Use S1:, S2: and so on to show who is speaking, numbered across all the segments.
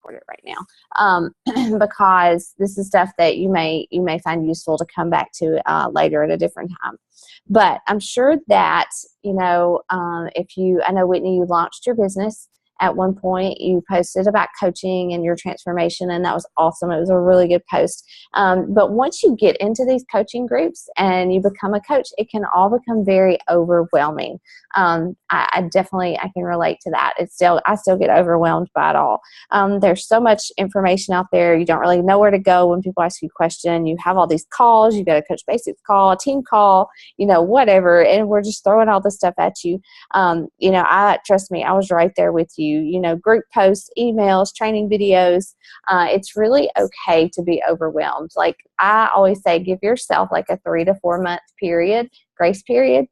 S1: record it right now, because this is stuff that you may find useful to come back to later at a different time. But I'm sure that, I know, Whitney, you launched your business. At one point, you posted about coaching and your transformation, and that was awesome. It was a really good post. But once you get into these coaching groups and you become a coach, it can all become very overwhelming. I can relate to that. I still get overwhelmed by it all. There's so much information out there. You don't really know where to go when people ask you a question. You have all these calls. You got a Coach Basics call, a team call, whatever, and we're just throwing all this stuff at you. Trust me, I was right there with you. Group posts, emails, training videos. It's really okay to be overwhelmed. Like I always say, give yourself like a 3 to 4 month grace period,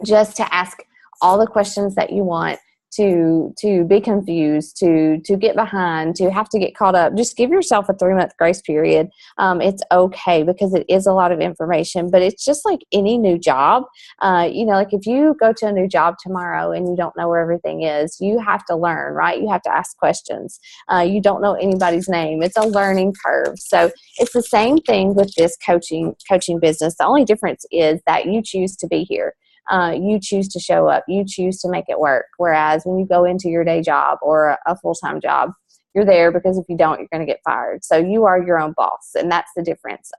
S1: just to ask all the questions that you want, to be confused, to get behind, to have to get caught up. Just give yourself a 3 month grace period. It's okay, because it is a lot of information, but it's just like any new job. Like if you go to a new job tomorrow and you don't know where everything is, you have to learn, right? You have to ask questions. You don't know anybody's name. It's a learning curve. So it's the same thing with this coaching business. The only difference is that you choose to be here. You choose to show up. You choose to make it work. Whereas when you go into your day job or a full-time job, you're there because if you don't, you're going to get fired. So you are your own boss, and that's the difference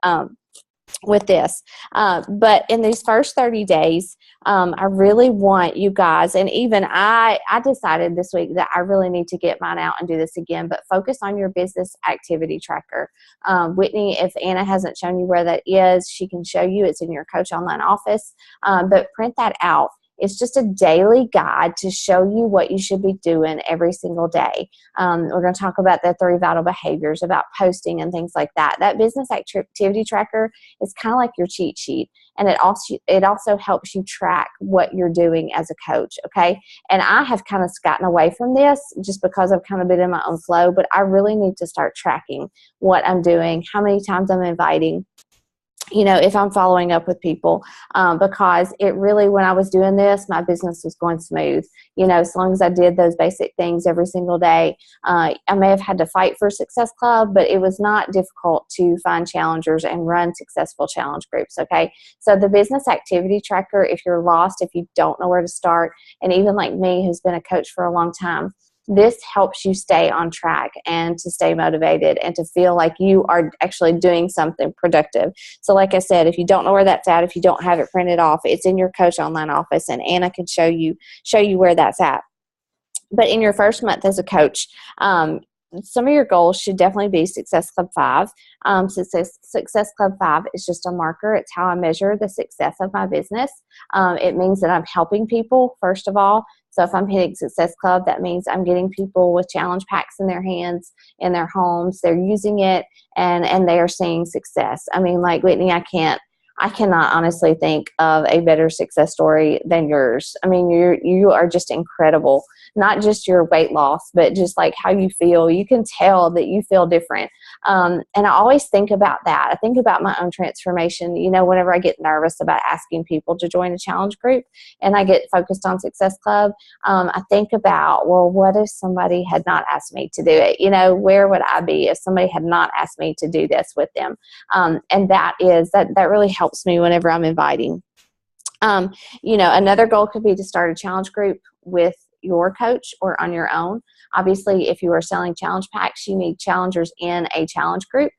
S1: with this. But in these first 30 days, I really want you guys, and even I decided this week that I really need to get mine out and do this again, but focus on your business activity tracker. Whitney, if Anna hasn't shown you where that is, she can show you. It's in your Coach Online office, but print that out. It's just a daily guide to show you what you should be doing every single day. We're going to talk about the 3 vital behaviors, about posting and things like that. That business activity tracker is kind of like your cheat sheet, and it also helps you track what you're doing as a coach, okay? And I have kind of gotten away from this just because I've kind of been in my own flow, but I really need to start tracking what I'm doing, how many times I'm inviting, if I'm following up with people, because it really, when I was doing this, my business was going smooth. As long as I did those basic things every single day. I may have had to fight for Success Club, but it was not difficult to find challengers and run successful challenge groups, okay? So the business activity tracker, if you're lost, if you don't know where to start, and even like me, who's been a coach for a long time, this helps you stay on track and to stay motivated and to feel like you are actually doing something productive. So like I said, if you don't know where that's at, if you don't have it printed off, it's in your Coach Online office, and Anna can show you where that's at. But in your first month as a coach, some of your goals should definitely be Success Club 5. Success Club 5 is just a marker. It's how I measure the success of my business. It means that I'm helping people, first of all. So if I'm hitting Success Club, that means I'm getting people with challenge packs in their hands, in their homes. They're using it, and they are seeing success. I mean, like Whitney, I cannot honestly think of a better success story than yours. I mean, you are just incredible. Not just your weight loss, but just like how you feel. You can tell that you feel different. And I always think about that. I think about my own transformation. Whenever I get nervous about asking people to join a challenge group and I get focused on Success Club, I think about, well, what if somebody had not asked me to do it? Where would I be if somebody had not asked me to do this with them? And that really helps me whenever I'm inviting. Another goal could be to start a challenge group with your coach or on your own. Obviously, if you are selling challenge packs, you need challengers in a challenge group.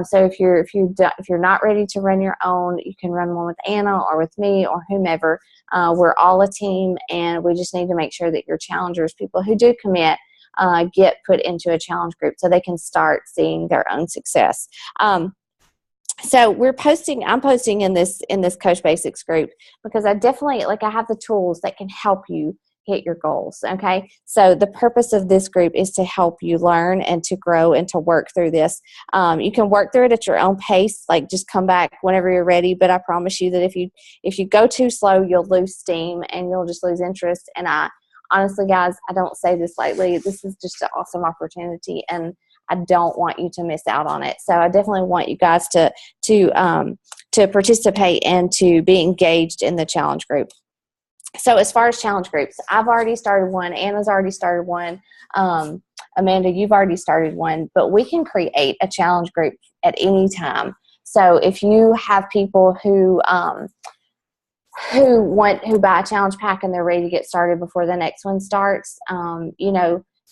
S1: So if you're not ready to run your own, you can run one with Anna or with me or whomever. We're all a team, and we just need to make sure that your challengers, people who do commit, get put into a challenge group so they can start seeing their own success. So I'm posting in this Coach Basics group because I definitely, I have the tools that can help you hit your goals. Okay. So the purpose of this group is to help you learn and to grow and to work through this. You can work through it at your own pace, just come back whenever you're ready. But I promise you that if you go too slow, you'll lose steam and you'll just lose interest. And honestly, guys, I don't say this lightly. This is just an awesome opportunity, and I don't want you to miss out on it. So I definitely want you guys to participate and to be engaged in the challenge group. So as far as challenge groups, I've already started one. Anna's already started one. Amanda, you've already started one, but we can create a challenge group at any time. So if you have people who buy a challenge pack and they're ready to get started before the next one starts,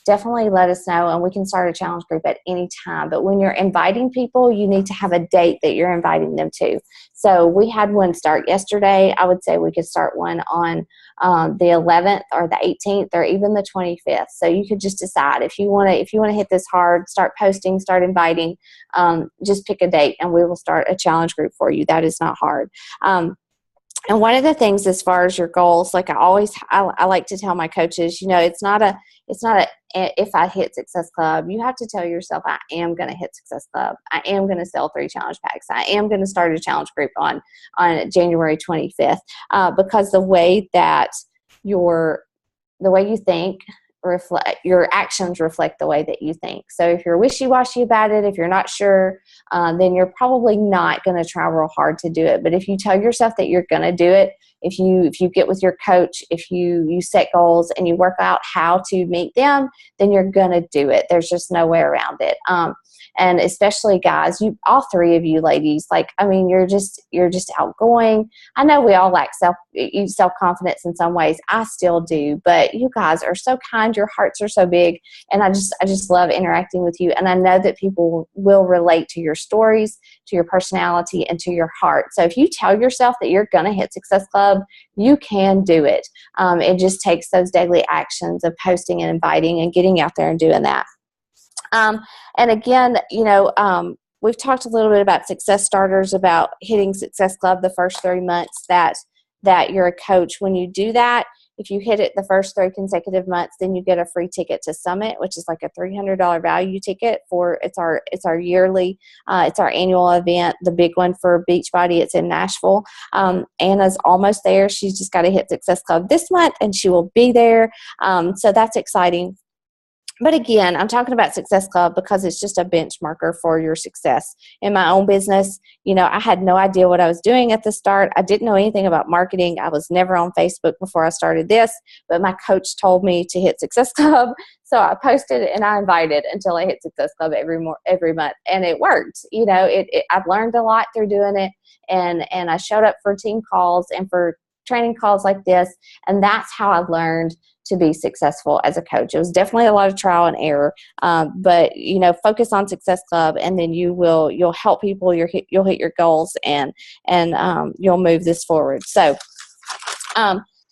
S1: definitely let us know, and we can start a challenge group at any time. But when you're inviting people, you need to have a date that you're inviting them to. So we had one start yesterday. I would say we could start one on the 11th or the 18th or even the 25th. So you could just decide if you want to hit this hard, start posting, start inviting, just pick a date and we will start a challenge group for you. That is not hard. And one of the things as far as your goals, like I like to tell my coaches, it's not a if I hit Success Club. You have to tell yourself, I am going to hit Success Club. I am going to sell 3 challenge packs. I am going to start a challenge group on January 25th, because the way you think, your actions reflect the way that you think. So if you're wishy-washy about it, if you're not sure, then you're probably not going to try real hard to do it. But if you tell yourself that you're going to do it, if you get with your coach, if you set goals and you work out how to meet them, then you're going to do it. There's just no way around it. And especially guys, all 3 of you ladies, you're just outgoing. I know we all lack self-confidence in some ways. I still do, but you guys are so kind. Your hearts are so big. And I just love interacting with you. And I know that people will relate to your stories, to your personality, and to your heart. So if you tell yourself that you're going to hit Success Club, you can do it. It just takes those daily actions of posting and inviting and getting out there and doing that. And again, we've talked a little bit about Success Starters, about hitting Success Club the first 3 months that you're a coach. When you do that, if you hit it the first 3 consecutive months, then you get a free ticket to Summit, which is like a $300 value ticket it's our yearly, it's our annual event, the big one for Beachbody. It's in Nashville. Anna's almost there. She's just got to hit Success Club this month and she will be there. So that's exciting. But again, I'm talking about Success Club because it's just a benchmarker for your success. In my own business, I had no idea what I was doing at the start. I didn't know anything about marketing. I was never on Facebook before I started this, but my coach told me to hit Success Club. So I posted and I invited until I hit Success Club every month, and it worked. I've learned a lot through doing it, and I showed up for team calls and for training calls like this, and that's how I learned to be successful as a coach. It was definitely a lot of trial and error, but focus on Success Club, and then you'll help people. You'll hit your goals, and you'll move this forward. So,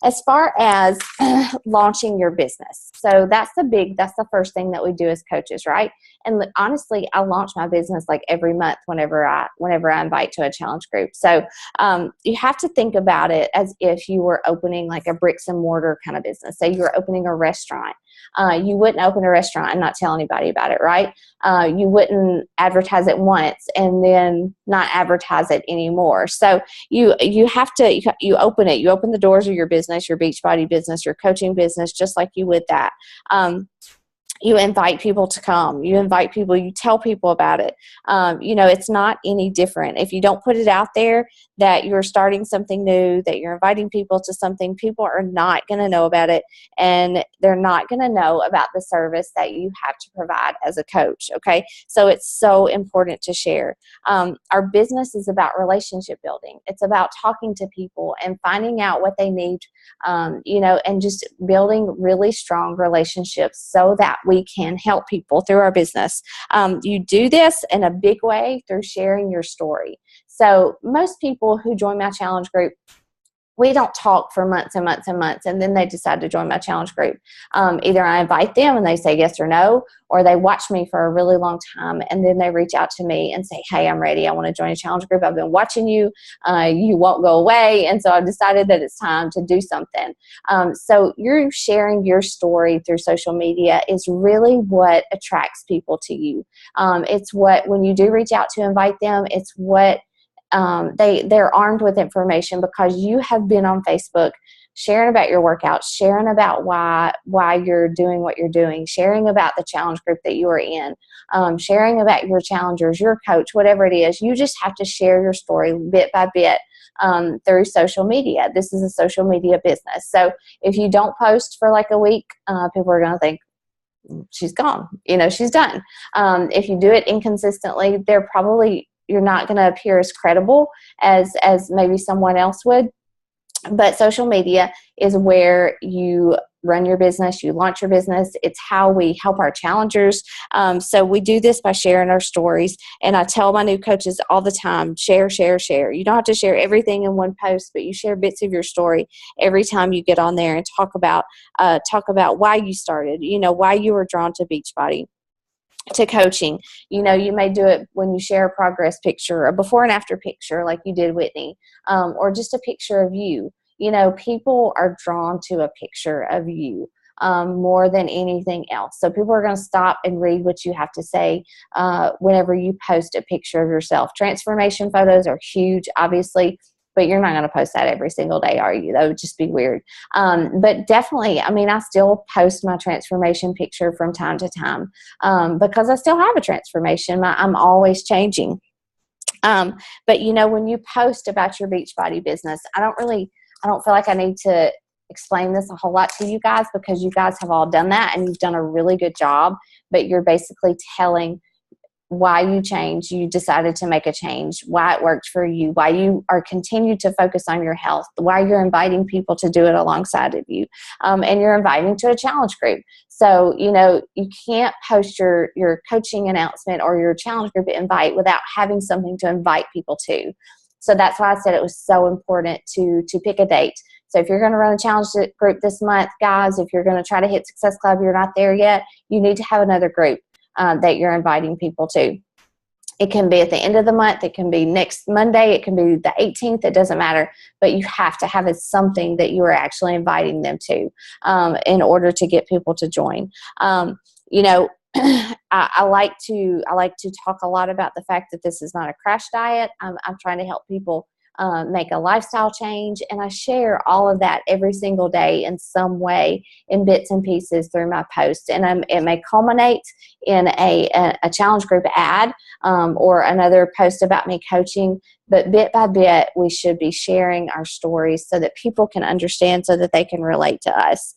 S1: as far as launching your business, so that's the first thing that we do as coaches, right? And honestly, I launch my business like every month whenever I invite to a challenge group. So you have to think about it as if you were opening like a bricks and mortar kind of business. Say you were opening a restaurant. You wouldn't open a restaurant and not tell anybody about it, right? You wouldn't advertise it once and then not advertise it anymore. So you have to, you open it. You open the doors of your business, your Beachbody business, your coaching business, just like you would that. You invite people to come. You invite people. You tell people about it. It's not any different. If you don't put it out there that you're starting something new, that you're inviting people to something, people are not going to know about it, and they're not going to know about the service that you have to provide as a coach, okay? So it's so important to share. Our business is about relationship building. It's about talking to people and finding out what they need, and just building really strong relationships so that we can help people through our business. You do this in a big way through sharing your story. So most people who join my challenge group, we don't talk for months and months and months, and then they decide to join my challenge group. Either I invite them and they say yes or no, or they watch me for a really long time, and then they reach out to me and say, hey, I'm ready. I want to join a challenge group. I've been watching you. You won't go away, and so I've decided that it's time to do something. So you're sharing your story through social media is really what attracts people to you. It's what, when you do reach out to invite them, it's what they're armed with information because you have been on Facebook sharing about your workouts, sharing about why you're doing what you're doing, sharing about the challenge group that you are in, sharing about your challengers, your coach, whatever it is. You just have to share your story bit by bit through social media. This is a social media business. So if you don't post for like a week, people are going to think, she's gone. She's done. If you do it inconsistently, you're not going to appear as credible as maybe someone else would. But social media is where you run your business, you launch your business. It's how we help our challengers. So we do this by sharing our stories. And I tell my new coaches all the time, share, share, share. You don't have to share everything in one post, but you share bits of your story every time you get on there and talk about why you started, why you were drawn to Beachbody, to coaching. You may do it when you share a progress picture, a before and after picture like you did, Whitney, or just a picture of you. People are drawn to a picture of you more than anything else. So people are going to stop and read what you have to say whenever you post a picture of yourself. Transformation photos are huge, obviously, but you're not going to post that every single day, are you? That would just be weird. But definitely, I still post my transformation picture from time to time because I still have a transformation. I'm always changing. But when you post about your Beachbody business, I don't feel like I need to explain this a whole lot to you guys because you guys have all done that and you've done a really good job, but you're basically telling why you decided to make a change, why it worked for you, why you are continued to focus on your health, why you're inviting people to do it alongside of you, and you're inviting to a challenge group. So, you can't post your coaching announcement or your challenge group invite without having something to invite people to. So that's why I said it was so important to pick a date. So if you're going to run a challenge group this month, guys, if you're going to try to hit Success Club, you're not there yet, you need to have another group that you're inviting people to. It can be at the end of the month. It can be next Monday. It can be the 18th. It doesn't matter. But you have to have it something that you are actually inviting them to in order to get people to join. I like to talk a lot about the fact that this is not a crash diet. I'm trying to help people make a lifestyle change, and I share all of that every single day in some way in bits and pieces through my posts. And it may culminate in a challenge group ad or another post about me coaching, but bit by bit we should be sharing our stories so that people can understand, so that they can relate to us.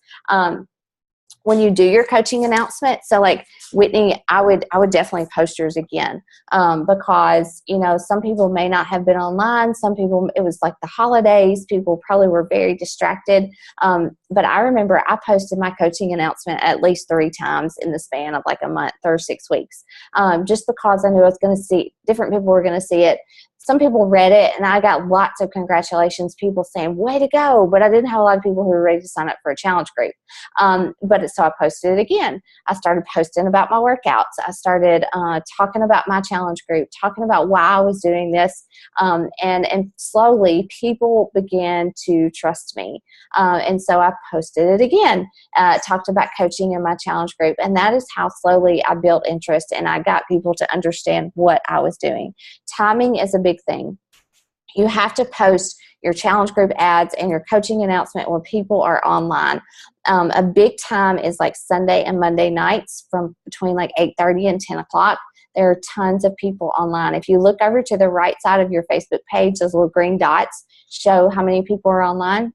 S1: When you do your coaching announcement, so like Whitney, I would definitely post yours again because some people may not have been online. Some people, it was like the holidays. People probably were very distracted. But I remember I posted my coaching announcement at least 3 times in the span of like a month or 6 weeks, just because I knew I was going to see different people were going to see it. Some people read it, and I got lots of congratulations, people saying, way to go, but I didn't have a lot of people who were ready to sign up for a challenge group. So I posted it again. I started posting about my workouts. I started talking about my challenge group, talking about why I was doing this, and slowly people began to trust me. And so I posted it again, talked about coaching in my challenge group, and that is how slowly I built interest and I got people to understand what I was doing. Timing is a big thing. You have to post your challenge group ads and your coaching announcement when people are online. A big time is like Sunday and Monday nights from between like 8:30 and 10 o'clock. There are tons of people online. If you look over to the right side of your Facebook page, those little green dots show how many people are online.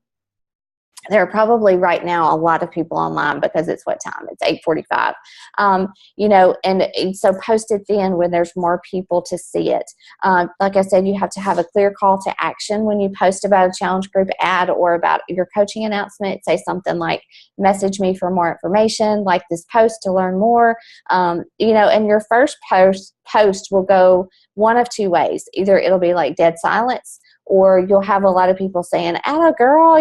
S1: There are probably right now a lot of people online because it's what time? It's 8:45. And so post it then when there's more people to see it. Like I said, you have to have a clear call to action when you post about a challenge group ad or about your coaching announcement. Say something like, message me for more information, like this post to learn more. And your first post will go one of 2 ways. Either it'll be like dead silence, or you'll have a lot of people saying, "Atta girl,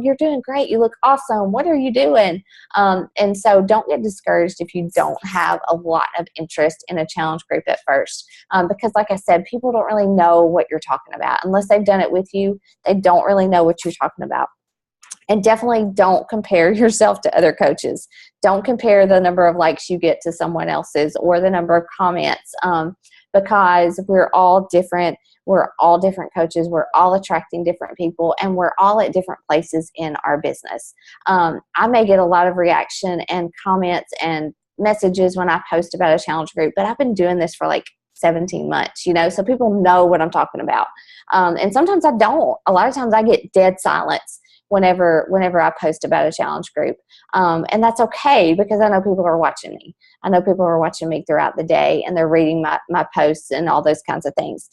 S1: you're doing great. You look awesome. What are you doing?" And so don't get discouraged if you don't have a lot of interest in a challenge group at first. Because like I said, people don't really know what you're talking about. Unless they've done it with you, they don't really know what you're talking about. And definitely don't compare yourself to other coaches. Don't compare the number of likes you get to someone else's or the number of comments because we're all different. We're all different coaches. We're all attracting different people, and we're all at different places in our business. I may get a lot of reaction and comments and messages when I post about a challenge group, but I've been doing this for like 17 months, so people know what I'm talking about. And sometimes I don't. A lot of times I get dead silence whenever I post about a challenge group. And that's okay, because I know people are watching me. I know people are watching me throughout the day, and they're reading my posts and all those kinds of things.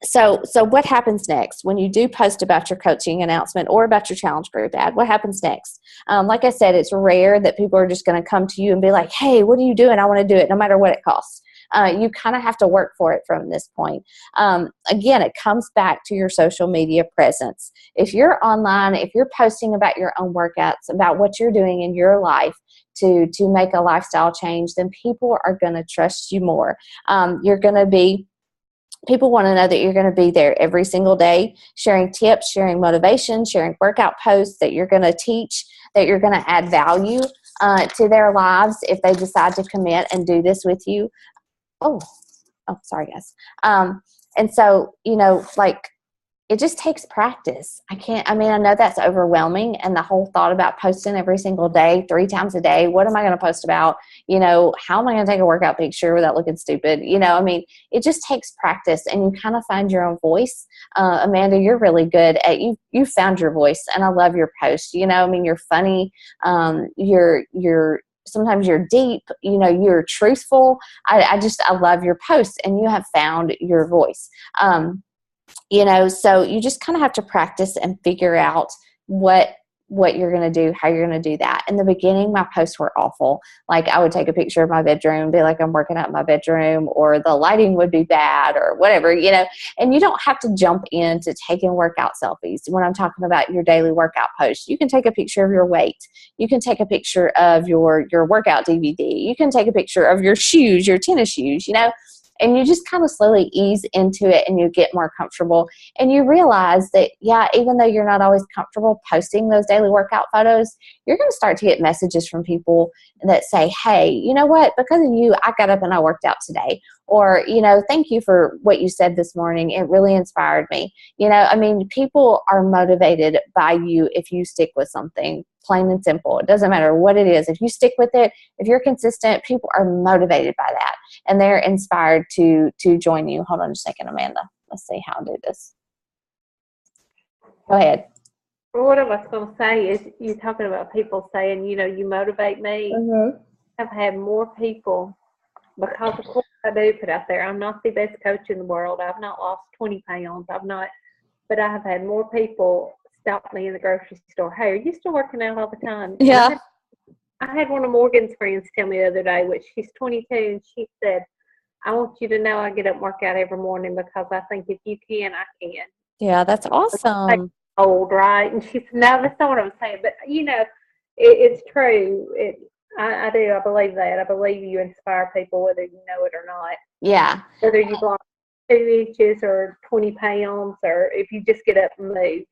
S1: So what happens next when you do post about your coaching announcement or about your challenge group ad? What happens next? Like I said, it's rare that people are just going to come to you and be like, hey, what are you doing? I want to do it no matter what it costs. You kind of have to work for it from this point. Again, it comes back to your social media presence. If you're online, if you're posting about your own workouts, about what you're doing in your life to make a lifestyle change, then people are going to trust you more. People want to know that you're going to be there every single day, sharing tips, sharing motivation, sharing workout posts, that you're going to teach, that you're going to add value to their lives if they decide to commit and do this with you. Oh, sorry, guys. And so, it just takes practice. I know that's overwhelming. And the whole thought about posting every single day, 3 times a day, what am I going to post about? How am I going to take a workout picture without looking stupid? It just takes practice, and you kind of find your own voice. Amanda, you're really good at, you found your voice, and I love your posts. You're funny. Sometimes you're deep, you're truthful. I love your posts, and you have found your voice. So you just kind of have to practice and figure out what you're going to do, how you're going to do that. In the beginning, my posts were awful. Like, I would take a picture of my bedroom, be like, I'm working out in my bedroom, or the lighting would be bad, or whatever, and you don't have to jump into taking workout selfies. When I'm talking about your daily workout posts, you can take a picture of your weight. You can take a picture of your workout DVD. You can take a picture of your shoes, your tennis shoes, and you just kind of slowly ease into it, and you get more comfortable, and you realize that, even though you're not always comfortable posting those daily workout photos, you're going to start to get messages from people that say, hey, you know what, because of you, I got up and I worked out today. Or, thank you for what you said this morning. It really inspired me. People are motivated by you if you stick with something, plain and simple. It doesn't matter what it is. If you stick with it, if you're consistent, people are motivated by that, and they're inspired to join you. Hold on a second, Amanda. Let's see how I do this. Go ahead.
S2: What I was going to say is, you're talking about people saying, you motivate me.
S1: Mm-hmm.
S2: I've had more people, because of course I do put out there, I'm not the best coach in the world. I've not lost 20 pounds. But I have had more people stop me in the grocery store. Hey, are you still working out all the time?
S1: Yeah.
S2: I had one of Morgan's friends tell me the other day, which she's 22, and she said, I want you to know I get up and work out every morning, because I think if you can, I can.
S1: Yeah, that's awesome.
S2: Old, right? And she said, no, that's not what I'm saying. But, it's true. I do. I believe that. I believe you inspire people, whether you know it or not.
S1: Yeah.
S2: Whether you've lost 2 inches or 20 pounds, or if you just get up and move,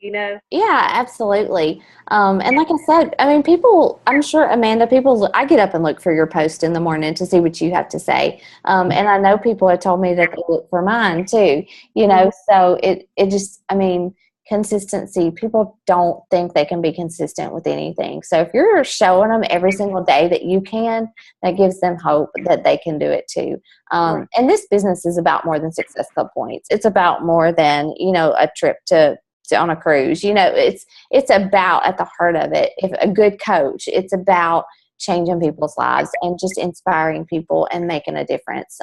S1: Yeah, absolutely. And like I said, people, I'm sure, Amanda, I get up and look for your post in the morning to see what you have to say. And I know people have told me that they look for mine too, so it just, consistency, people don't think they can be consistent with anything. So if you're showing them every single day that you can, that gives them hope that they can do it too. And this business is about more than Success Club points. It's about more than, a trip to on a cruise. It's about, at the heart of it, if a good coach, it's about changing people's lives and just inspiring people and making a difference.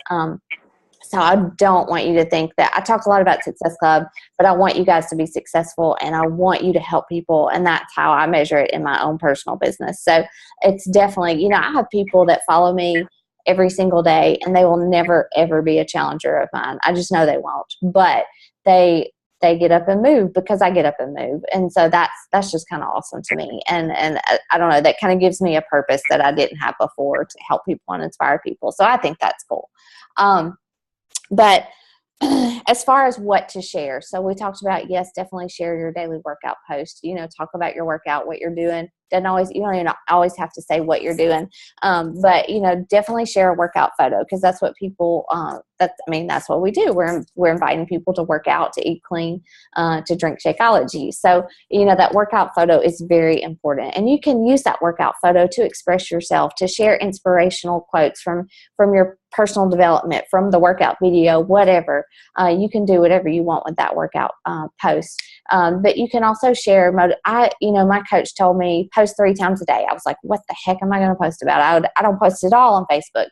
S1: So I don't want you to think that I talk a lot about Success Club, but I want you guys to be successful, and I want you to help people. And that's how I measure it in my own personal business. So it's definitely, I have people that follow me every single day, and they will never, ever be a challenger of mine. I just know they won't, but they get up and move because I get up and move. And so that's just kind of awesome to me. And I don't know, that kind of gives me a purpose that I didn't have before, to help people and inspire people. So I think that's cool. But as far as what to share, so we talked about, yes, definitely share your daily workout post, talk about your workout, what you're doing. Doesn't always, you don't even always have to say what you're doing. But, definitely share a workout photo, because that's what people, that's what we do. We're inviting people to work out, to eat clean, to drink Shakeology. So, that workout photo is very important. And you can use that workout photo to express yourself, to share inspirational quotes from your personal development, from the workout video, whatever. You can do whatever you want with that workout post. But you can also share, my coach told me post 3 times a day. I was like, what the heck am I going to post about? I don't post at all on Facebook.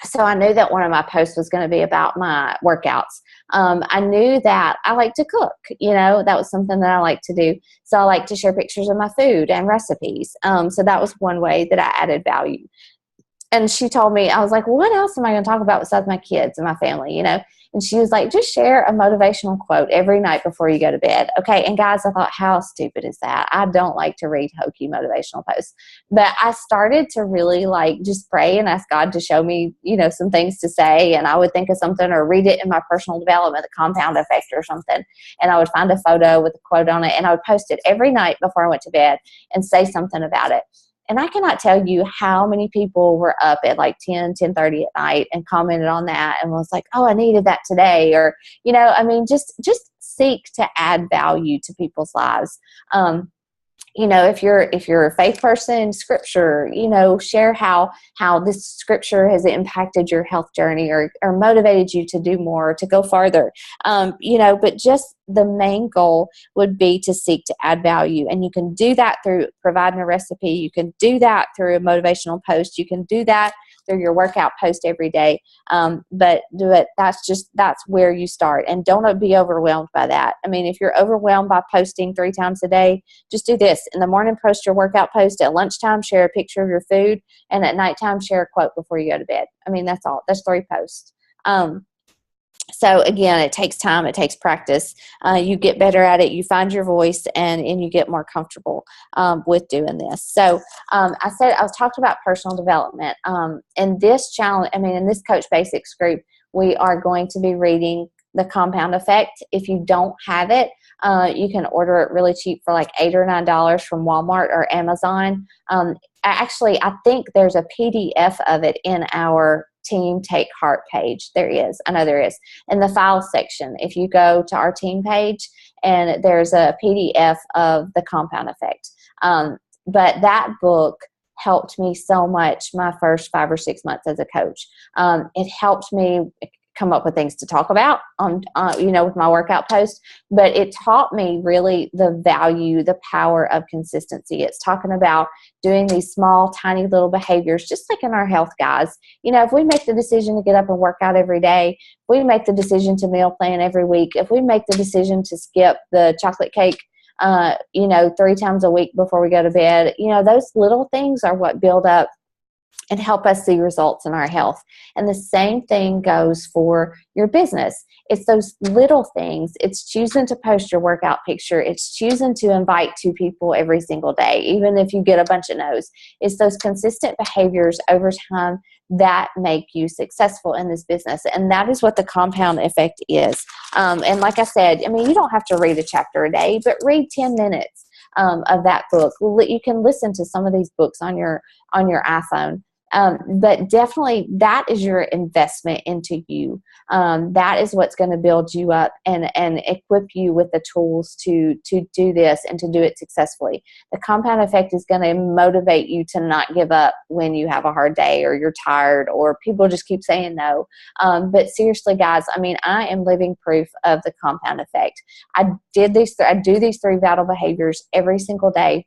S1: So I knew that one of my posts was going to be about my workouts. I knew that I like to cook, that was something that I like to do. So I like to share pictures of my food and recipes. So that was one way that I added value. And she told me, I was like, well, what else am I going to talk about besides my kids and my family, And she was like, just share a motivational quote every night before you go to bed. Okay. And guys, I thought, how stupid is that? I don't like to read hokey motivational posts. But I started to really just pray and ask God to show me, some things to say. And I would think of something or read it in my personal development, the compound effect or something. And I would find a photo with a quote on it. And I would post it every night before I went to bed and say something about it. And I cannot tell you how many people were up at 10:30 at night and commented on that and was like, oh, I needed that today. Or, just seek to add value to people's lives. If you're a faith person, scripture, share how this scripture has impacted your health journey or motivated you to do more, to go farther. But just the main goal would be to seek to add value. And you can do that through providing a recipe. You can do that through a motivational post. You can do that through your workout post every day. But that's where you start. And don't be overwhelmed by that. If you're overwhelmed by posting 3 times a day, just do this. In the morning, post your workout post. At lunchtime, share a picture of your food. And at nighttime, share a quote before you go to bed. That's all. That's 3 posts. So again, it takes time, it takes practice. You get better at it, you find your voice, and you get more comfortable with doing this. So I was talking about personal development. In this challenge, in this Coach Basics group, we are going to be reading The Compound Effect. If you don't have it, you can order it really cheap for $8 or $9 from Walmart or Amazon. Actually, I think there's a PDF of it in our Team Take Heart page. There is. I know there is. In the file section, if you go to our team page, and there's a PDF of The Compound Effect. But that book helped me so much my first 5 or 6 months as a coach. It helped me come up with things to talk about with my workout post, but it taught me really the value, the power of consistency. It's talking about doing these small, tiny little behaviors, just like in our health, guys. If we make the decision to get up and work out every day, if we make the decision to meal plan every week, if we make the decision to skip the chocolate cake 3 times a week before we go to bed, those little things are what build up and help us see results in our health. And the same thing goes for your business. It's those little things. It's choosing to post your workout picture. It's choosing to invite 2 people every single day, even if you get a bunch of no's. It's those consistent behaviors over time that make you successful in this business. And that is what the compound effect is. And like I said, you don't have to read a chapter a day, but read 10 minutes of that book. You can listen to some of these books on your iPhone. But definitely that is your investment into you. That is what's going to build you up and equip you with the tools to do this and to do it successfully. The compound effect is going to motivate you to not give up when you have a hard day or you're tired or people just keep saying no. But seriously, guys, I am living proof of the compound effect. I do these 3 vital behaviors every single day.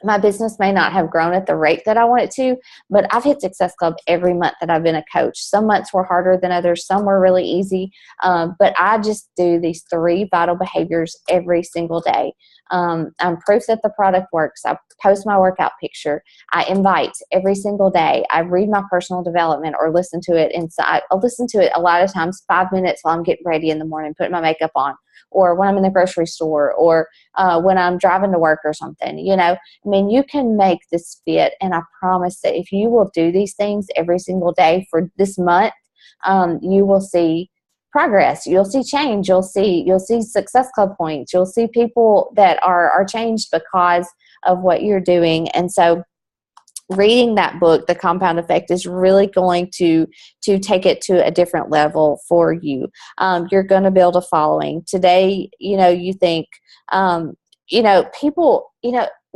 S1: My business may not have grown at the rate that I want it to, but I've hit Success Club every month that I've been a coach. Some months were harder than others. Some were really easy. But I just do these 3 vital behaviors every single day. I'm proof that the product works. I post my workout picture. I invite every single day. I read my personal development or listen to it inside. I'll listen to it a lot of times 5 minutes while I'm getting ready in the morning, putting my makeup on, or when I'm in the grocery store, or when I'm driving to work or something. You can make this fit, and I promise that if you will do these things every single day for this month, you will see progress. You'll see change. You'll see Success Club points. You'll see people that are changed because of what you're doing. And so reading that book, The Compound Effect, is really going to take it to a different level for you. You're going to build a following. Today, you think, people,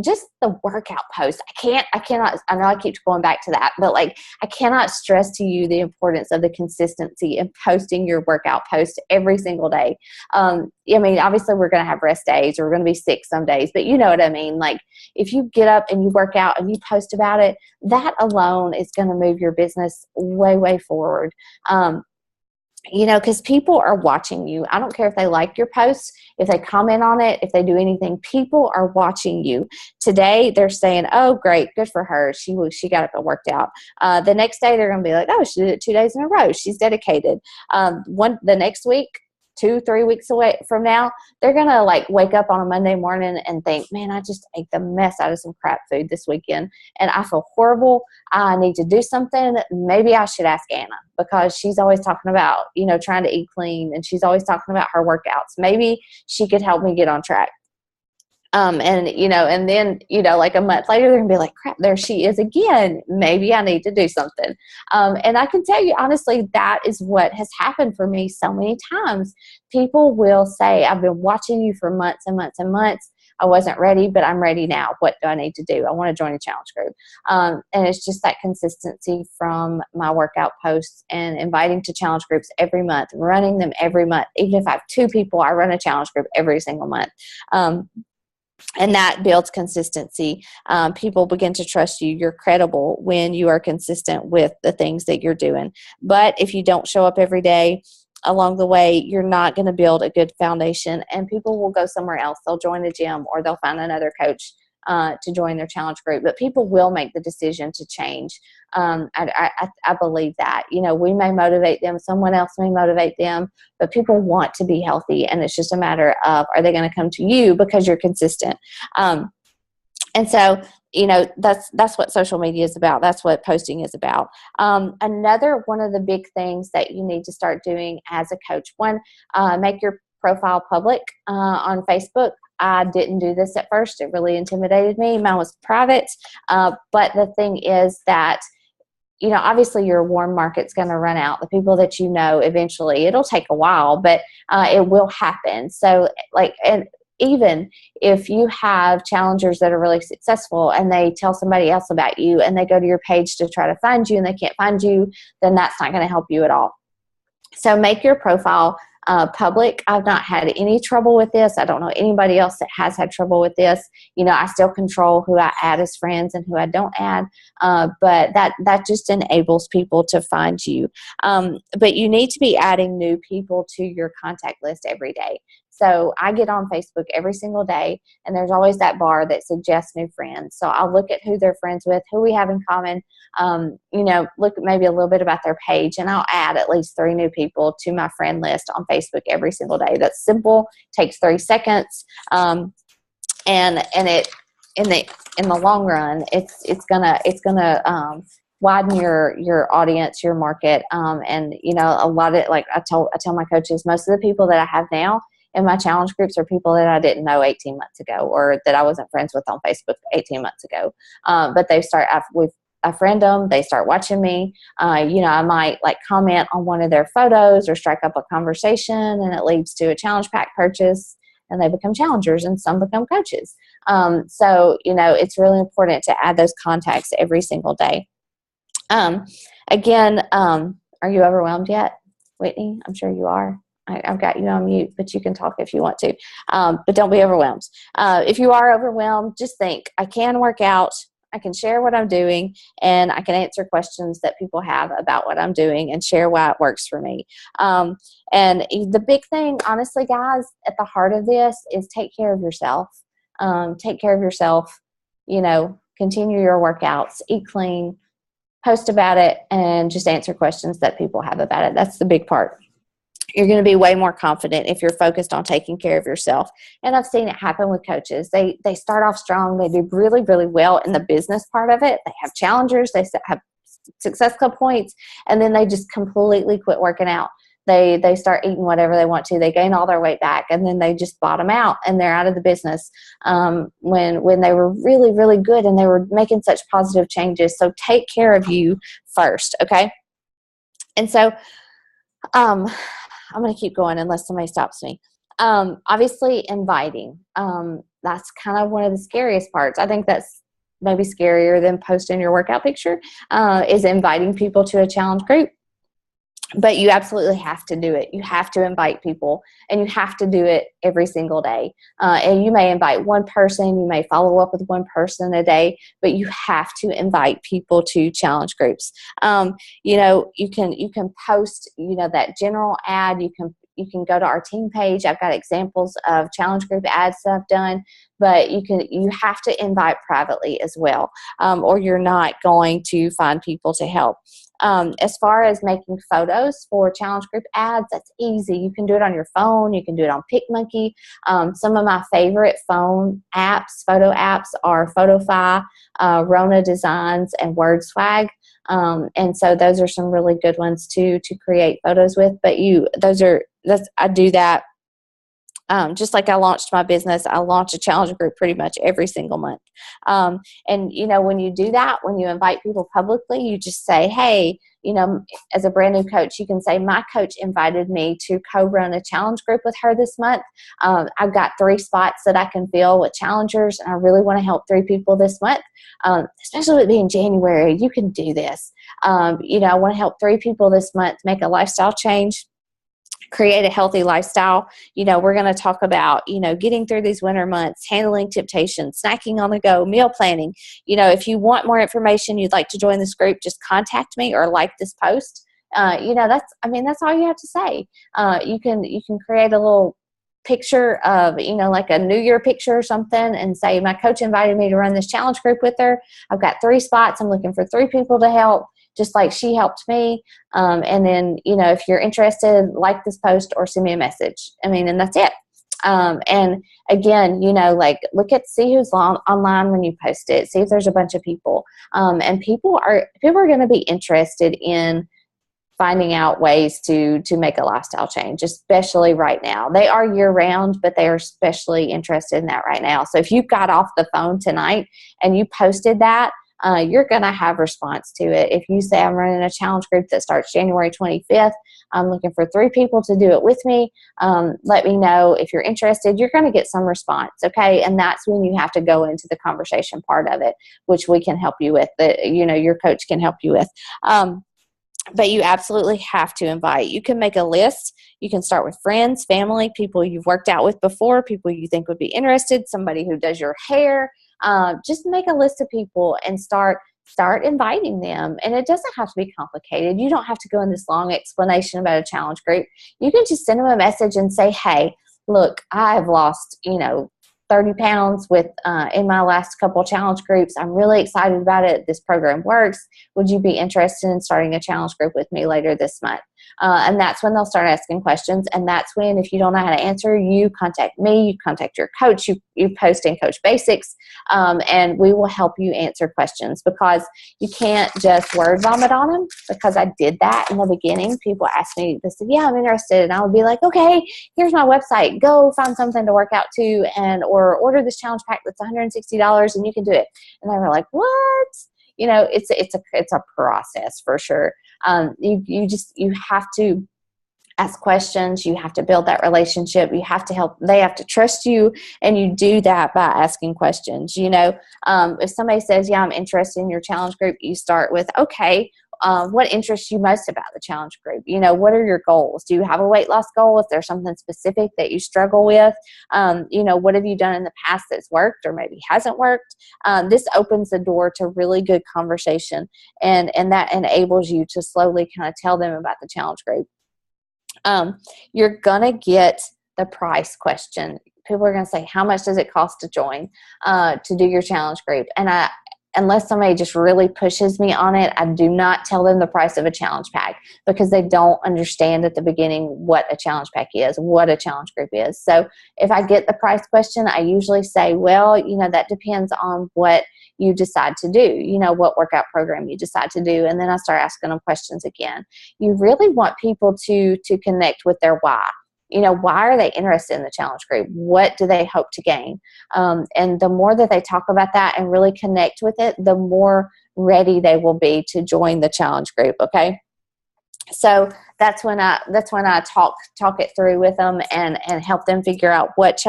S1: just the workout post. I cannot, I know I keep going back to that, but like, I cannot stress to you the importance of the consistency in posting your workout post every single day. Obviously we're going to have rest days, or we're going to be sick some days, but you know what I mean? Like, if you get up and you work out and you post about it, that alone is going to move your business way, way forward. Because people are watching you. I don't care if they like your posts, if they comment on it, if they do anything. People are watching you. Today, they're saying, "Oh, great, good for her. She got up and worked out." The next day, they're going to be like, "Oh, she did it 2 days in a row. She's dedicated." The next week, 2-3 weeks away from now, they're going to like wake up on a Monday morning and think, "Man, I just ate the mess out of some crap food this weekend and I feel horrible. I need to do something. Maybe I should ask Anna, because she's always talking about, trying to eat clean, and she's always talking about her workouts. Maybe she could help me get on track." And then, like a month later, they're gonna be like, "Crap, there she is again. Maybe I need to do something." And I can tell you, honestly, that is what has happened for me so many times. People will say, "I've been watching you for months and months and months. I wasn't ready, but I'm ready now. What do I need to do? I want to join a challenge group." And it's just that consistency from my workout posts and inviting to challenge groups every month, running them every month. Even if I have 2 people, I run a challenge group every single month. And that builds consistency. People begin to trust you. You're credible when you are consistent with the things that you're doing. But if you don't show up every day, along the way, you're not going to build a good foundation, and people will go somewhere else. They'll join a gym, or they'll find another coach to join their challenge group. But people will make the decision to change. I believe that. We may motivate them, someone else may motivate them, but people want to be healthy, and it's just a matter of, are they going to come to you because you're consistent? And so, that's what social media is about. That's what posting is about. Another one of the big things that you need to start doing as a coach, one, make your profile public on Facebook. I didn't do this at first. It really intimidated me. Mine was private. But the thing is that, obviously your warm market's going to run out. The people that eventually, it'll take a while, but it will happen. So and even if you have challengers that are really successful and they tell somebody else about you and they go to your page to try to find you and they can't find you, then that's not going to help you at all. So make your profile public. I've not had any trouble with this. I don't know anybody else that has had trouble with this. I still control who I add as friends and who I don't add, but that just enables people to find you. But you need to be adding new people to your contact list every day. So I get on Facebook every single day, and there's always that bar that suggests new friends. So I'll look at who they're friends with, who we have in common, look at maybe a little bit about their page, and I'll add at least 3 new people to my friend list on Facebook every single day. That's simple, takes 30 seconds, and it in the long run, it's gonna widen your audience, your market, and a lot of, like I tell my coaches, most of the people that I have now in my challenge groups are people that I didn't know 18 months ago, or that I wasn't friends with on Facebook 18 months ago. But I friend them, they start watching me. I might comment on one of their photos or strike up a conversation, and it leads to a challenge pack purchase, and they become challengers, and some become coaches. So it's really important to add those contacts every single day. Again, are you overwhelmed yet, Whitney? I'm sure you are. I've got you on mute, but you can talk if you want to. But don't be overwhelmed. If you are overwhelmed, just think, I can work out, I can share what I'm doing, and I can answer questions that people have about what I'm doing and share why it works for me. And the big thing, honestly, guys, at the heart of this is take care of yourself. Take care of yourself, continue your workouts, eat clean, post about it, and just answer questions that people have about it. That's the big part. You're going to be way more confident if you're focused on taking care of yourself. And I've seen it happen with coaches. They start off strong. They do really, really well in the business part of it. They have challengers. They have Success Club points. And then they just completely quit working out. They start eating whatever they want to. They gain all their weight back, and then they just bottom out, and they're out of the business when they were really, really good and they were making such positive changes. So take care of you first, okay? And so I'm going to keep going unless somebody stops me. Obviously, inviting. That's kind of one of the scariest parts. I think that's maybe scarier than posting your workout picture, is inviting people to a challenge group. But you absolutely have to do it. You have to invite people, and you have to do it every single day. And you may invite one person, you may follow up with one person a day, but you have to invite people to challenge groups. You know, you can post, you know, that general ad. You can go to our team page. I've got examples of challenge group ads that I've done, but you have to invite privately as well, or you're not going to find people to help. As far as making photos for challenge group ads, that's easy. You can do it on your phone. You can do it on PicMonkey. Some of my favorite phone apps, photo apps, are Photofy, Rona Designs, and WordSwag. And so those are some really good ones to create photos with. But I do that. Just like I launched my business, I launch a challenge group pretty much every single month. And, you know, when you do that, when you invite people publicly, you just say, hey, you know, as a brand new coach, you can say, my coach invited me to co-run a challenge group with her this month. I've got 3 spots that I can fill with challengers, and I really want to help 3 people this month. Especially with it being January, you can do this. You know, I want to help 3 people this month make a lifestyle change, create a healthy lifestyle. You know, we're going to talk about, you know, getting through these winter months, handling temptation, snacking on the go, meal planning. You know, if you want more information, you'd like to join this group, just contact me or like this post. You know, that's all you have to say. You can create a little picture of, you know, like a New Year picture or something, and say, my coach invited me to run this challenge group with her. I've got 3 spots. I'm looking for 3 people to help, just like she helped me. And then, you know, if you're interested, like this post or send me a message. And that's it. And again, you know, like see who's online when you post it, see if there's a bunch of people. And people are going to be interested in finding out ways to make a lifestyle change, especially right now. They are year round, but they are especially interested in that right now. So if you got off the phone tonight and you posted that, you're going to have response to it. If you say, I'm running a challenge group that starts January 25th, I'm looking for 3 people to do it with me, let me know if you're interested. You're going to get some response, okay? And that's when you have to go into the conversation part of it, which we can help you with, that, you know, your coach can help you with. But you absolutely have to invite. You can make a list. You can start with friends, family, people you've worked out with before, people you think would be interested, somebody who does your hair. Just make a list of people and start inviting them. And it doesn't have to be complicated. You don't have to go in this long explanation about a challenge group. You can just send them a message and say, hey, look, I've lost, you know, 30 pounds in my last couple challenge groups. I'm really excited about it. This program works. Would you be interested in starting a challenge group with me later this month? And that's when they'll start asking questions. And that's when, if you don't know how to answer, you contact me, you contact your coach, you post in Coach Basics, and we will help you answer questions, because you can't just word vomit on them, because I did that in the beginning. People asked me, they said, yeah, I'm interested. And I would be like, okay, here's my website. Go find something to work out to, or order this challenge pack that's $160 and you can do it. And they were like, what? You know, it's a process for sure. You have to ask questions. You have to build that relationship. You have to help. They have to trust you, and you do that by asking questions. You know, if somebody says, yeah, I'm interested in your challenge group, you start with, okay, what interests you most about the challenge group? You know, what are your goals? Do you have a weight loss goal? Is there something specific that you struggle with? You know, what have you done in the past that's worked or maybe hasn't worked? This opens the door to really good conversation, and that enables you to slowly kind of tell them about the challenge group. You're going to get the price question. People are going to say, how much does it cost to join, to do your challenge group? And unless somebody just really pushes me on it, I do not tell them the price of a challenge pack, because they don't understand at the beginning what a challenge pack is, what a challenge group is. So if I get the price question, I usually say, well, you know, that depends on what you decide to do, what workout program you decide to do. And then I start asking them questions again. You really want people to connect with their why. Why are they interested in the challenge group? What do they hope to gain? And the more that they talk about that and really connect with it, the more ready they will be to join the challenge group. Okay. So that's when I talk it through with them and help them figure out what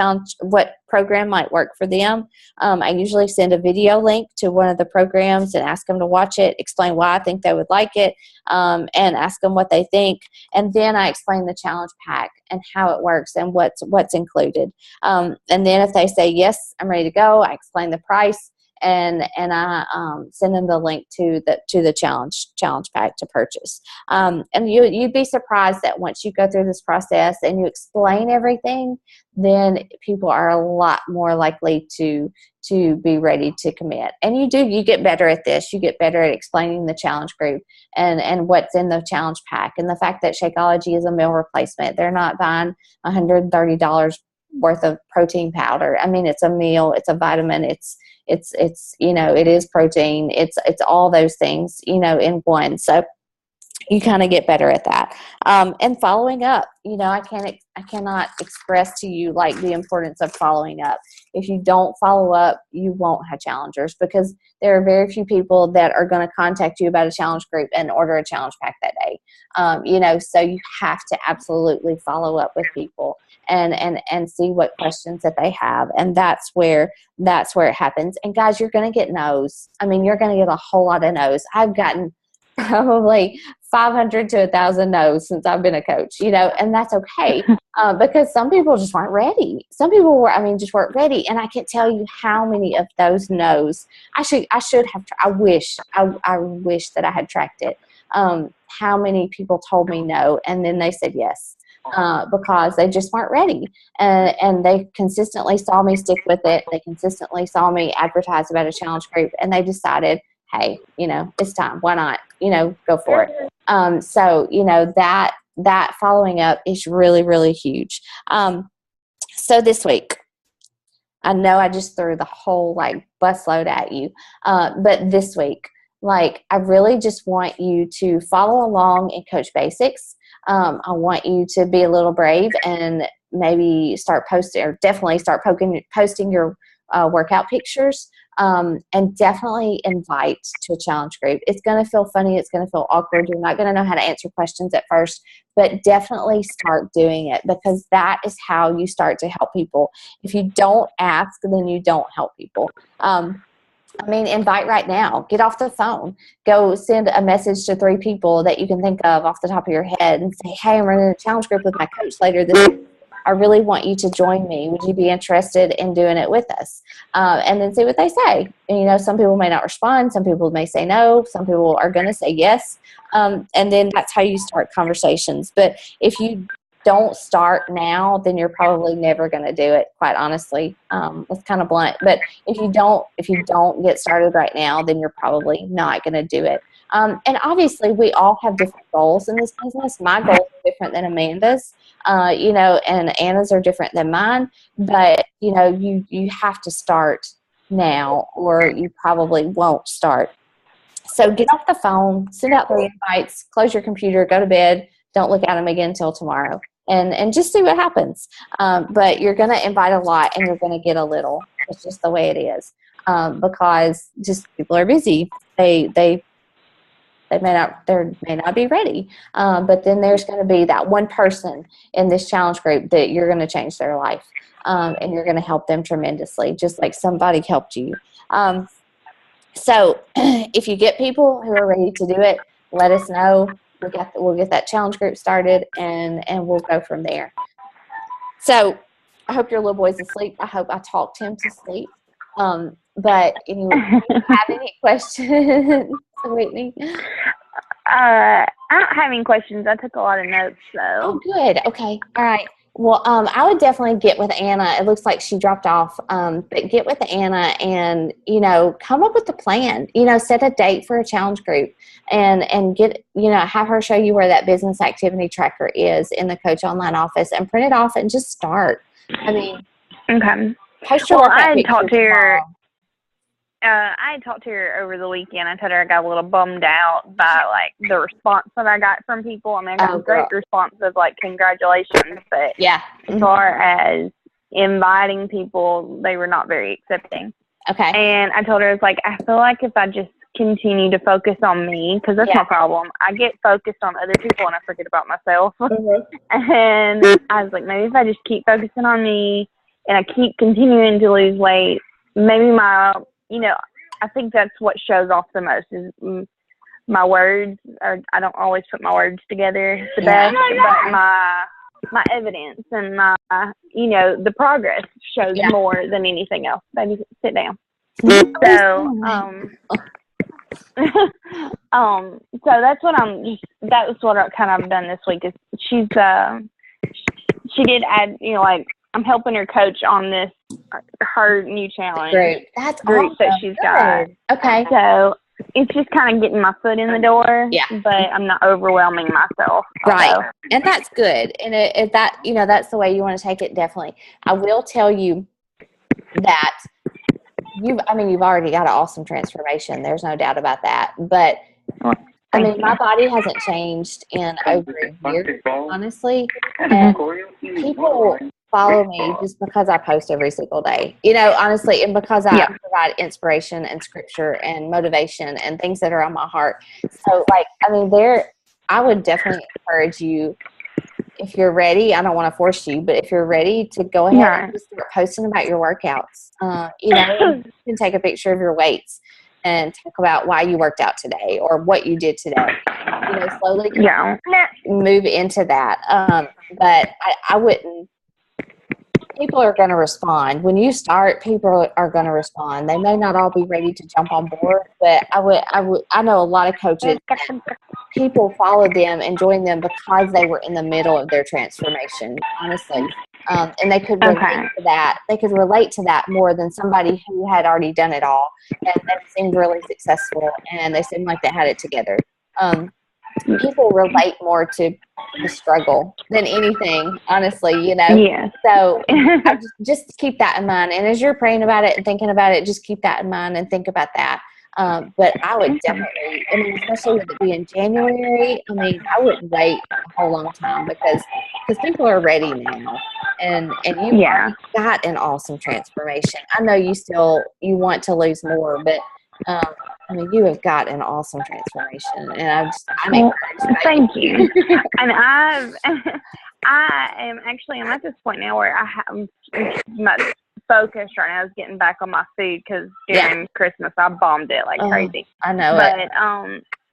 S1: program might work for them. I usually send a video link to one of the programs and ask them to watch it, explain why I think they would like it, and ask them what they think. And then I explain the challenge pack and how it works and what's included. And then if they say, yes, I'm ready to go, I explain the price. And I send them the link to the challenge pack to purchase. And you'd be surprised that once you go through this process and you explain everything, then people are a lot more likely to be ready to commit. And you get better at this. You get better at explaining the challenge group and what's in the challenge pack, and the fact that Shakeology is a meal replacement. They're not buying $130 worth of protein powder. I mean, it's a meal, it's a vitamin, it's it is protein, it's all those things, in one. So you kind of get better at that. And following up, I cannot express to you like the importance of following up. If you don't follow up, you won't have challengers, because there are very few people that are going to contact you about a challenge group and order a challenge pack that day. So you have to absolutely follow up with people and see what questions that they have. And that's where it happens. And guys, you're going to get no's. I mean, you're going to get a whole lot of no's. I've gotten probably 500 to 1,000 no's since I've been a coach, and that's okay, because some people just weren't ready. Some people just weren't ready. And I can't tell you how many of those no's I should have, I wish that I had tracked it. How many people told me no, and then they said yes, because they just weren't ready. And they consistently saw me stick with it. They consistently saw me advertise about a challenge group, and they decided, hey, it's time. Why not? Go for it. So, that following up is really, really huge. So this week, I know I just threw the whole busload at you. But this week, I really just want you to follow along in Coach Basics. I want you to be a little brave and maybe start posting, or definitely start posting your workout pictures. And definitely invite to a challenge group. It's going to feel funny. It's going to feel awkward. You're not going to know how to answer questions at first, but definitely start doing it, because that is how you start to help people. If you don't ask, then you don't help people. Invite right now. Get off the phone. Go send a message to 3 people that you can think of off the top of your head and say, hey, I'm running a challenge group with my coach later this week. I really want you to join me. Would you be interested in doing it with us? And then see what they say. And, some people may not respond. Some people may say no. Some people are going to say yes. And then that's how you start conversations. But if you don't start now, then you're probably never going to do it, quite honestly. It's kind of blunt. But if you don't get started right now, then you're probably not going to do it. And obviously, we all have different goals in this business. My goals are different than Amanda's, and Anna's are different than mine. But, you have to start now, or you probably won't start. So get off the phone, send out 3 invites, close your computer, go to bed. Don't look at them again until tomorrow. And just see what happens. But you're going to invite a lot, and you're going to get a little. It's just the way it is, because just people are busy. They may not be ready. But then there's going to be that one person in this challenge group that you're going to change their life, and you're going to help them tremendously, just like somebody helped you. So if you get people who are ready to do it, let us know. We'll get that challenge group started, and we'll go from there. So I hope your little boy's asleep. I hope I talked him to sleep. But anyway, do you have any questions, Whitney?
S3: I don't have any questions. I took a lot of notes, so.
S1: Oh, good. Okay. All right. Well, I would definitely get with Anna. It looks like she dropped off. But get with Anna and, come up with a plan. Set a date for a challenge group and get, have her show you where that business activity tracker is in the Coach Online office, and print it off and just start.
S3: Okay.
S1: Post your workout picture tomorrow.
S3: I had talked to her over the weekend. I told her I got a little bummed out by like the response that I got from people. I mean, I got a great response of like congratulations, but
S1: yeah,
S3: as far as inviting people, they were not very accepting.
S1: okay.
S3: And I told her, it's like, I feel like if I just continue to focus on me, because that's my problem. I get focused on other people and I forget about myself. And I was like, maybe if I just keep focusing on me and I keep continuing to lose weight, maybe my, I think that's what shows off the most is my words. Or I don't always put my words together the best, but my evidence and my, the progress shows more than anything else. Baby, sit down. So, so that's what that was what I kind of done this week is she did add, like I'm helping her coach on this, her new challenge.
S1: Great. That's
S3: group
S1: awesome.
S3: that she's got.
S1: Okay.
S3: So it's just kind of getting my foot in the door.
S1: Yeah.
S3: But I'm not overwhelming myself.
S1: Right.
S3: So.
S1: And that's good. And if that, that's the way you want to take it, definitely. I will tell you that you've already got an awesome transformation. There's no doubt about that. But my body hasn't changed in over a year, honestly. And people follow me just because I post every single day, honestly, and because I provide inspiration and scripture and motivation and things that are on my heart. So I would definitely encourage you, if you're ready, I don't want to force you, but if you're ready to go ahead and just start posting about your workouts, you can take a picture of your weights and talk about why you worked out today or what you did today. Slowly move into that. But I wouldn't. People are going to respond. When you start, people are going to respond. They may not all be ready to jump on board, but I know a lot of coaches, people follow them and join them because they were in the middle of their transformation, honestly. And they could relate to that. They could relate to that more than somebody who had already done it all. And they seemed really successful and they seemed like they had it together. People relate more to the struggle than anything, honestly,
S3: Yeah.
S1: So just keep that in mind. And as you're praying about it and thinking about it, just keep that in mind and think about that. But I would definitely, especially with it being January, I wouldn't wait a whole long time because people are ready now. And you got an awesome transformation. I know you want to lose more, but you have got an awesome transformation, and I'm encouraged.
S3: Thank you. And I'm at this point now where I have my focus right now is getting back on my food because during Christmas I bombed it like crazy.
S1: I know
S3: but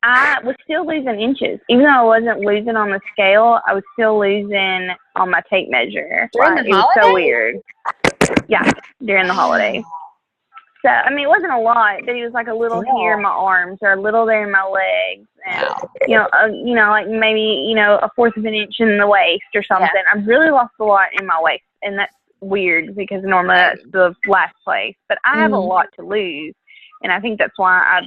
S3: I was still losing inches, even though I wasn't losing on the scale. I was still losing on my tape measure.
S1: During the
S3: holidays? It was so weird. Yeah, during the holidays. So, it wasn't a lot, but it was like a little here in my arms or a little there in my legs. And, like maybe, a fourth of an inch in the waist or something. Yeah. I've really lost a lot in my waist. And that's weird because normally that's the last place. But I have a lot to lose. And I think that's why I,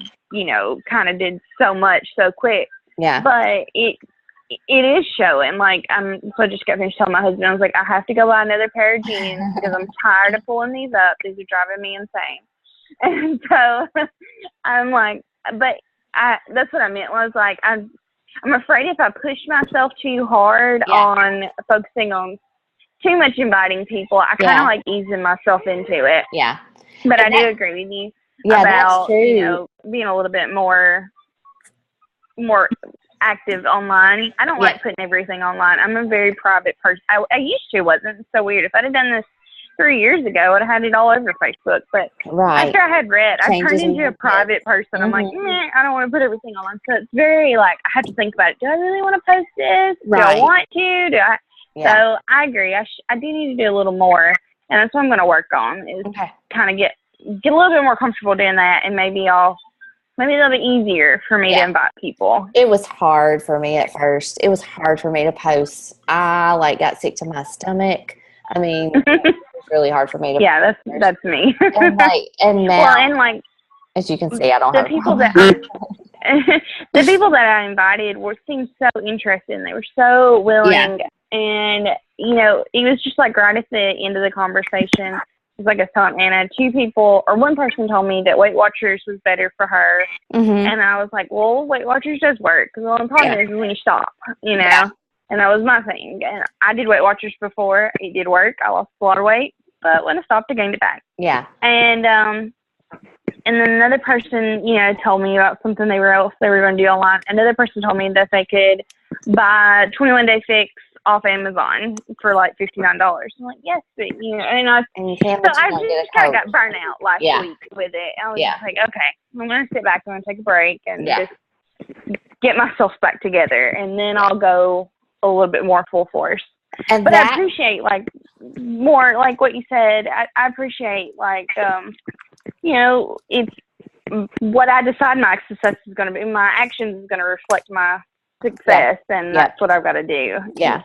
S3: kind of did so much so quick.
S1: Yeah.
S3: But it is showing. Like, so I just got finished telling my husband, I was like, I have to go buy another pair of jeans because I'm tired of pulling these up. These are driving me insane. And so I'm like, but that's what I meant. I was like, I'm afraid if I push myself too hard on focusing on too much inviting people, I kind of like easing myself into it.
S1: Yeah.
S3: But I do agree with you about, being a little bit more active online. I don't like putting everything online. I'm a very private person. I used to, wasn't. It's so weird. If I'd have done this 3 years ago, I'd have had it all over Facebook. But after I had read, I turned into a private person. I'm like, I don't want to put everything on. So it's very like, I have to think about it. Do I really want to post this?
S1: Right.
S3: Do I want to? So I agree. I do need to do a little more. And that's what I'm going to work on is kind of get a little bit more comfortable doing that. And maybe it'll be easier for me to invite people.
S1: It was hard for me at first. It was hard for me to post. I got sick to my stomach. It was really hard for me to.
S3: Yeah, that's me.
S1: and now, as you can see, I don't have
S3: people that the people that I invited seemed so interested. And they were so willing, and it was just like right at the end of the conversation. because like I was telling Anna, one person told me that Weight Watchers was better for her. And I was like, well, Weight Watchers does work. Because the only problem is when you stop, you know.
S1: Yeah.
S3: And that was my thing. And I did Weight Watchers before. It did work. I lost a lot of weight. But when I stopped, I gained it back.
S1: Yeah.
S3: And then another person, you know, told me about something they were going to do online. Another person told me that they could buy 21 Day Fix off Amazon for like $59. I'm like, yes, but you know, and I just kind of got burnt out last week with it. I was just like, okay, I'm gonna sit back, I'm gonna take a break and just get myself back together, and then I'll go a little bit more full force. But I appreciate like more like what you said. I appreciate like you know, it's what I decide my success is going to be. My actions is going to reflect my success, and that's what I've got to do.
S1: Yeah.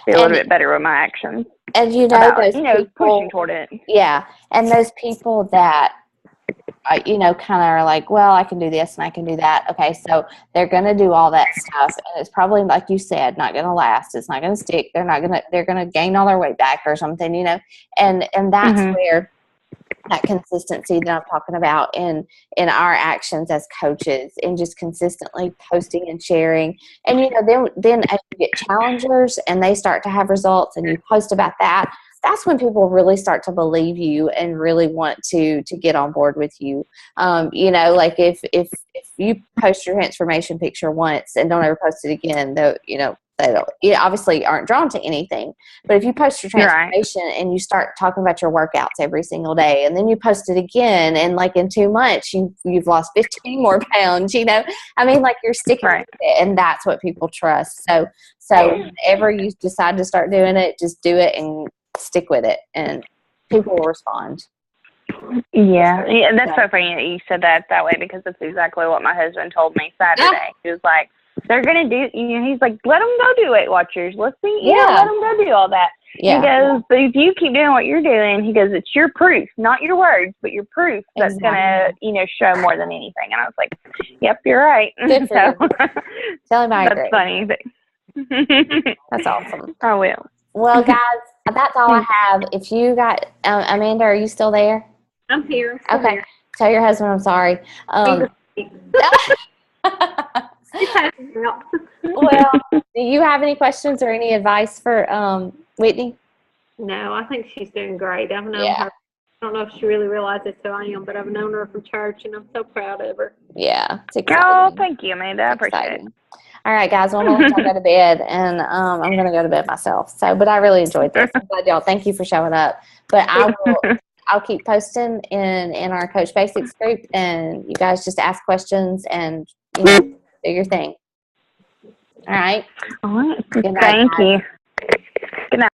S3: Be a little bit better with my actions.
S1: And you know, those people,
S3: pushing toward it.
S1: Yeah. And those people that, you know, kind of are like, well, I can do this and I can do that. Okay. So they're going to do all that stuff. And it's probably, like you said, not going to last. It's not going to stick. They're going to gain all their weight back or something, you know, and that's where that consistency that I'm talking about in our actions as coaches, and just consistently posting and sharing. And, you know, then as you get challengers and they start to have results and you post about that, that's when people really start to believe you and really want to get on board with you. You know, like if you post your transformation picture once and don't ever post it again, though, you know, they obviously aren't drawn to anything. But if you post your transformation and you start talking about your workouts every single day, and then you post it again, and like in 2 months you've lost 15 more pounds, you know, I mean, like you're sticking with it, and that's what people trust. So whenever you decide to start doing it, just do it and stick with it, and people will respond.
S3: Yeah, that's so funny that you said that way, because that's exactly what my husband told me Saturday. He was like, they're going to do, you know, he's like, let them go do Weight Watchers. Let's see, you know, let them go do all that. Yeah. He goes, but if you keep doing what you're doing, he goes, it's your proof, not your words, but your proof that's going to, you know, show more than anything. And I was like, yep, you're right.
S1: Good for you. Tell him I agree.
S3: That's funny. But
S1: that's awesome.
S3: I will.
S1: Well, guys, that's all I have. If you got, Amanda, are you still there?
S2: I'm here.
S1: Okay. Here. Tell your husband I'm sorry. Well, do you have any questions or any advice for Whitney?
S2: No, I think she's doing great. I've known her. I don't know if she really realizes who I am, but I've known her from church, and I'm so proud of her.
S1: Yeah, it's exciting.
S3: Oh, thank you, Amanda. I appreciate it.
S1: All right, guys, well, I'm going to let y'all go to bed, and I'm going to go to bed myself. So, but I really enjoyed this. I'm glad y'all. Thank you for showing up. But I'll keep posting in our Coach Basics group, and you guys just ask questions and, you know, do your thing. All right.
S3: All right. Thank you. Good night.